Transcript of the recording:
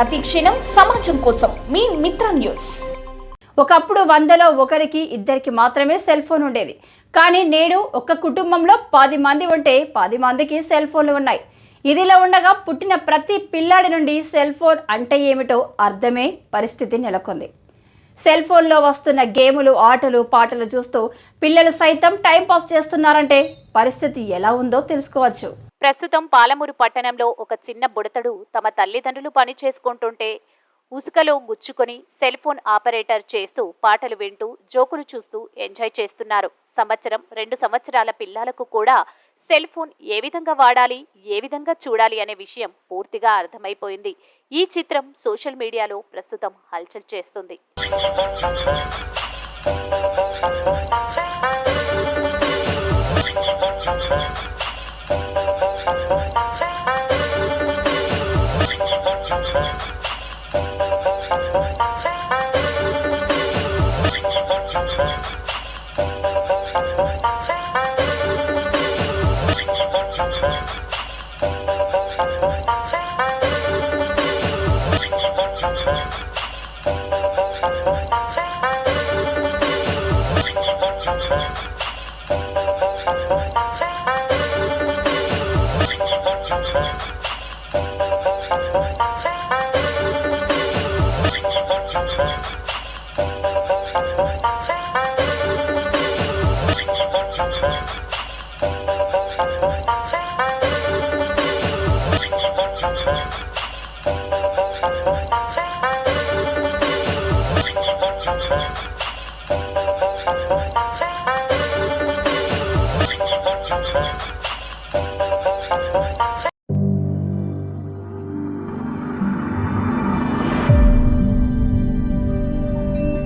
ప్రతి క్షణం సమాజం కోసం మీ మిత్ర న్యూస్. ఒకప్పుడు 100లో ఒకరికి ఇద్దరికి మాత్రమే సెల్ ఫోన్ ఉండేది. కానీ నేడు ఒక కుటుంబంలో 10 మంది ఉంటే 10 మందికి సెల్ ఫోన్లు ఉన్నాయి. ఇదిలా ఉండగా పుట్టిన ప్రతి పిల్లాడి నుండి సెల్ ఫోన్ అంటే ఏమిటో అర్థమే పరిస్థితి నెలకొంది. సెల్ ఫోన్లో వస్తున్న గేములు, ఆటలు, పాటలు చూస్తూ పిల్లలు సైతం టైంపాస్ చేస్తున్నారంటే పరిస్థితి ఎలా ఉందో తెలుసుకోవచ్చు. ప్రస్తుతం పాలమూరు పట్టణంలో ఒక చిన్న బుడతడు తమ తల్లిదండ్రులు పని చేసుకుంటుంటే ఉసుకలో గుచ్చుకొని సెల్ ఫోన్ ఆపరేటర్ చేస్తూ పాటలు వింటూ జోకులు చూస్తూ ఎంజాయ్ చేస్తున్నారు. 2 సంవత్సరాల పిల్లలకు కూడా సెల్ ఫోన్ ఏ విధంగా వాడాలి, ఏ విధంగా చూడాలి అనే విషయం పూర్తిగా అర్థమైపోయింది. ఈ చిత్రం సోషల్ మీడియాలో ప్రస్తుతం హల్చల్ చేస్తుంది.